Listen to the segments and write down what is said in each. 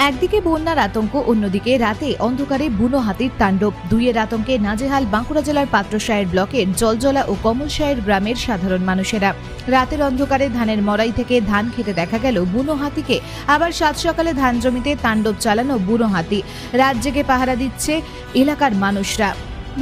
একদিকে বন্যার আতঙ্ক, অন্যদিকে রাতে অন্ধকারে বুনো হাতির তাণ্ডব। দুইয়ের আতঙ্কে নাজেহাল বাঁকুড়া জেলার পাত্রসায়ের ব্লকের জলজলা ও কমলসায়ের গ্রামের সাধারণ মানুষেরা। রাতের অন্ধকারে ধানের মড়াই থেকে ধান খেতে দেখা গেল বুনো হাতিকে। আবার সাত সকালে ধান জমিতে তাণ্ডব চালানো বুনো হাতি। রাত জেগে পাহারা দিচ্ছে এলাকার মানুষরা।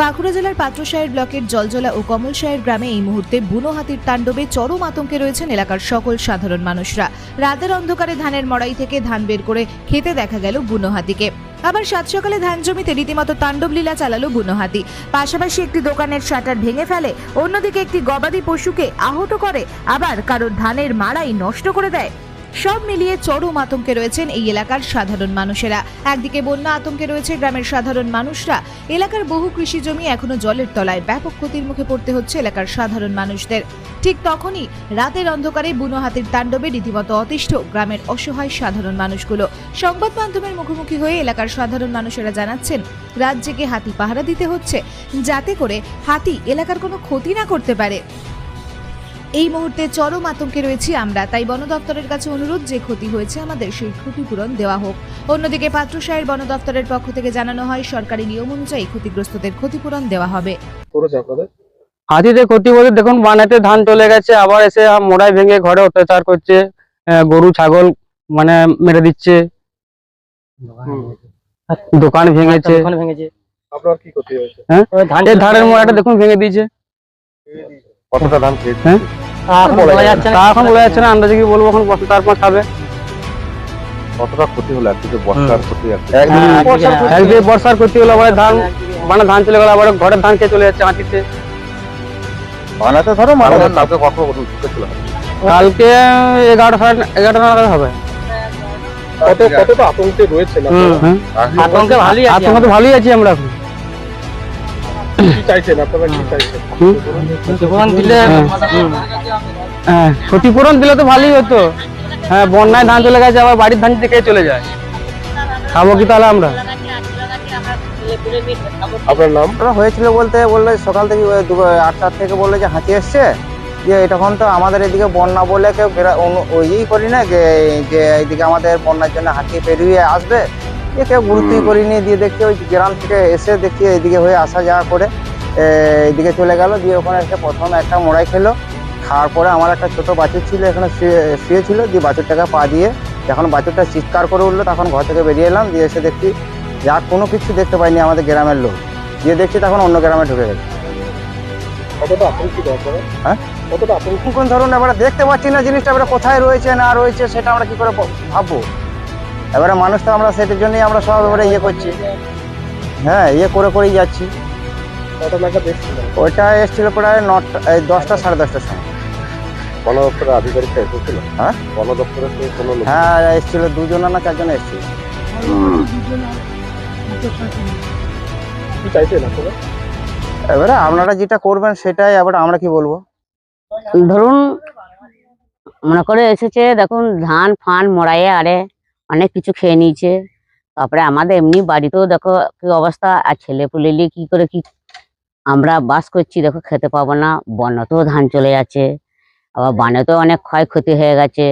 বাঁকুড়া জেলার পাত্রসায়ের ব্লকের জলজলা ও কমলসায়ের গ্রামে এই মুহূর্তে বুনো হাতির তাণ্ডবে চরম আতঙ্কে রয়েছেন এলাকার সকল সাধারণ মানুষরা। রাতের অন্ধকারে ধানের মড়াই থেকে ধান বের করে খেতে দেখা গেল বুনো হাতিকে। আবার সাত সকালে ধান জমিতে রীতিমতো তাণ্ডব লীলা চালালো বুনো হাতি। পাশাপাশি একটি দোকানের শাটার ভেঙে ফেলে, অন্যদিকে একটি গবাদি পশুকে আহত করে, আবার কারোর ধানের মাড়াই নষ্ট করে দেয়। সব মিলিয়ে চরম আতঙ্কে রয়েছেন এই এলাকার সাধারণ মানুষেরা। একদিকে বন্যা আতঙ্কে রয়েছে গ্রামের সাধারণ মানুষরা। এলাকার বহু কৃষি জমি এখনো জলের তলায়, ব্যাপক ক্ষতির মুখে পড়তে হচ্ছে এলাকার সাধারণ মানুষদের। ঠিক তখনই রাতের অন্ধকারে বুনো হাতির তাণ্ডবে রীতিমতো অতিষ্ঠ গ্রামের অসহায় সাধারণ মানুষগুলো। সংবাদ মাধ্যমের মুখোমুখি হয়ে এলাকার সাধারণ মানুষেরা জানাচ্ছেন, রাত জেগে হাতি পাহারা দিতে হচ্ছে যাতে করে হাতি এলাকার কোনো ক্ষতি না করতে পারে। এই মুহূর্তে চরম আতঙ্কে রয়েছি আমরা, তাই বন দপ্তরের কাছে অনুরোধ, যে ক্ষতি হয়েছে আমাদের সেই ক্ষতিপূরণ দেওয়া হোক। অন্যদিকে পাত্রসায়ের বন দপ্তরের পক্ষ থেকে জানানো হয়, সরকারি নিয়ম অনুযায়ী ক্ষতিগ্রস্তদের ক্ষতিপূরণ দেওয়া হবে। হাতিতে ক্ষতি বলতে দেখুন, বানাতে ধান চলে গেছে, আবার এসে মোড়াই ভেঙে ঘরে অত্যাচার করছে, গরু ছাগল মানে মেরে দিচ্ছে, দোকান ভেঙেছে। আপনার কি ক্ষতি হয়েছে? হ্যাঁ, ধানের মোড়াটা দেখুন ভেঙে দিয়েছে। কতটা ধান খেয়েছে? হ্যাঁ, এখন বলা যাচ্ছে না, আন্দাজে কি বলবো, এখন বছর তারপর খাবে। কতটা ক্ষতি হলো? একদিকে বর্ষার ক্ষতি, একদিকে বর্ষার ক্ষতি হলো, আবার ধান মানে ধান চলে গেল, আবার ঘরের ধান খেয়ে চলে যাচ্ছে হাতিতে। বানাতে ধরো কালকে কত ঢুকেছিল? কালকে 11:30 নাগাদ হবে। কতটা আতঙ্কে রয়েছে? আতঙ্কে ভালোই আছি আমরা। কি চাইছেন আপনারা? কি চাইছেন? ক্ষতিপূরণ দিলে তো ভালোই হতো। হ্যাঁ, বন্যায় ধান চলে গেছে, আবার বাড়ির ধান থেকে চলে যায়, খাবো কি তাহলে আমরা? আপনার নাম? হয়েছিল বলতে বললে সকাল থেকে 8টা থেকে বললো যে হাতি এসছে, যে তখন তো আমাদের এদিকে বন্যা বলে কেউ ওই করি না, যে এইদিকে আমাদের বন্যার জন্য হাতি পেরিয়ে আসবে, কেউ গুরুত্বই করিনি। দিয়ে দেখছি ওই গ্রাম থেকে এসে দেখছি এইদিকে হয়ে আসা যাওয়া করে এইদিকে চলে গেল। দিয়ে ওখানে এসে প্রথম একটা মোড়াই খেলো, খাওয়ার পরে আমার একটা ছোট বাছুর ছিল এখানে শুয়েছিল, দিয়ে বাছুরটাকে পা দিয়ে যখন বাছুরটা চিৎকার করে উঠলো, তখন ঘর থেকে বেরিয়ে এলাম। দিয়ে এসে দেখছি যা কোনো কিছু দেখতে পাইনি আমাদের গ্রামের লোক। দিয়ে দেখছি তখন অন্য গ্রামে ঢুকে গেছে। কতটা আতঙ্কিত? হ্যাঁ, কতটা আতঙ্ক? কোন ধরুন এবারে দেখতে পাচ্ছি না জিনিসটা, এবারে কোথায় রয়েছে না রয়েছে সেটা আমরা কি করে ভাববো? এবারে মানুষ তো আমরা সেটার জন্যই আমরা সব এবারে ইয়ে করছি। হ্যাঁ, ইয়ে করেই যাচ্ছি। কত নাগাদ এসেছিল? ওইটা এসেছিল প্রায় 10টা 10:30টার সময়। বন দপ্তরের আধিকারিকটা এসেছিল? হ্যাঁ, বন দপ্তরের কোনো লোক? হ্যাঁ এসেছিল, 2 জন না 4 জন এসেছিল। কি চাইছেন আপনারা? এবারে আপনারা যেটা করবেন সেটাই, এবারে আমরা কি বলবো? ধরুন মনে করে এসেছে, দেখুন ধান ফান মড়াইয়ে আরে অনেক কিছু খেয়ে নিয়েছে। তারপরে আমাদের এমনি বাড়িতেও দেখো কি অবস্থা, আর ছেলে পুলেলি কি করে কি আমরা বাস করছি, দেখো খেতে পাবো না। বন্যাতেও ধান চলে যাচ্ছে, আবার বানেতেও অনেক ক্ষয়ক্ষতি হয়ে গেছে।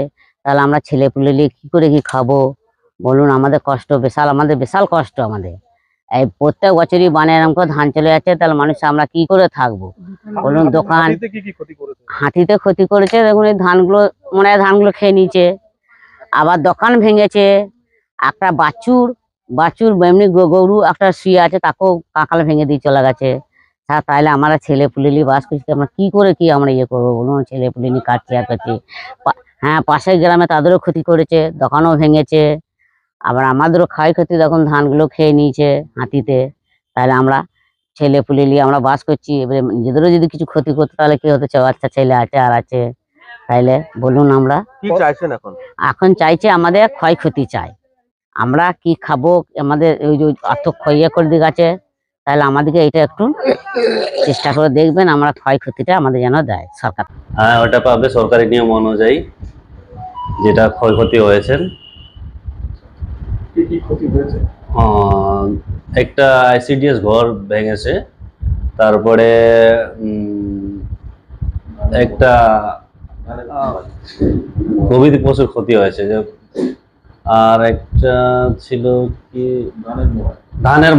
তাহলে আমরা ছেলে পুলেলি কি করে কি খাবো বলুন? আমাদের কষ্ট বিশাল, আমাদের বিশাল কষ্ট। আমাদের এই প্রত্যেক বছরই বানে এরকম করে ধান চলে যাচ্ছে, তাহলে মানুষ আমরা কি করে থাকবো বলুন? দোকান হাতিতে ক্ষতি করেছে, দেখুন এই ধানগুলো মনে হয় ধানগুলো খেয়ে নিয়েছে। আবার দোকান ভেঙেছে, একটা বাছুর এমনি গরু একটা শুয়ে আছে, তাকেও কাঁকাল ভেঙে দিয়ে চলে গেছে। তাহলে আমরা ছেলে পুলেলি বাস করছি, আমরা কি করে কি আমরা ইয়ে করবো বলুন? ছেলে পুলেলি কাটছে আর কাটছে। হ্যাঁ, পাশের গ্রামে তাদেরও ক্ষতি করেছে, দোকানও ভেঙেছে, আবার আমাদেরও ক্ষয়ক্ষতি, দেখুন ধানগুলো খেয়ে নিয়েছে হাতিতে। তাহলে আমরা ছেলে পুলেলি আমরা বাস করছি, এবারে নিজেদেরও যদি কিছু ক্ষতি করতো তাহলে কি হতো? বাচ্চা ছেলে আছে আর আছে, তাইলে বলুন আমরা কি চাইছেন এখন? এখন চাইছে আমাদের ক্ষয়ক্ষতি চাই। আমরা কি খাবো? আমাদের ওই যে অর্থ ক্ষয় করে দিয়ে গেছে, তাহলে আমাদেরকে এটা একটু চেষ্টা করে দেখবেন, আমরা ক্ষয়ক্ষতিটা আমাদের যেন দেয় সরকার। হ্যাঁ, ওটা পাবে সরকারি নিয়ম অনুযায়ী, যেটা ক্ষয়ক্ষতি হয়েছে। কি ক্ষতি হয়েছে? একটা আইসিডিএস ঘর ভেঙেছে, তারপরে একটা খুবই প্রচুর ক্ষতি হয়েছে। যে আর একটা ছিল কি ধানের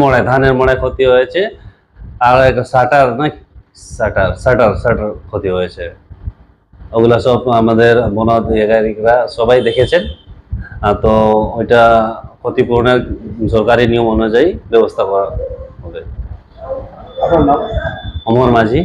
মড়ায় ক্ষতি হয়েছে, আর একটা শাটার না শাটার ক্ষতি হয়েছে। ওগুলা সব আমাদের বন আধিকারিকরা সবাই দেখেছেন। তো ওইটা ক্ষতিপূরণের সরকারি নিয়ম অনুযায়ী ব্যবস্থা করা হবে। অমর মাঝি।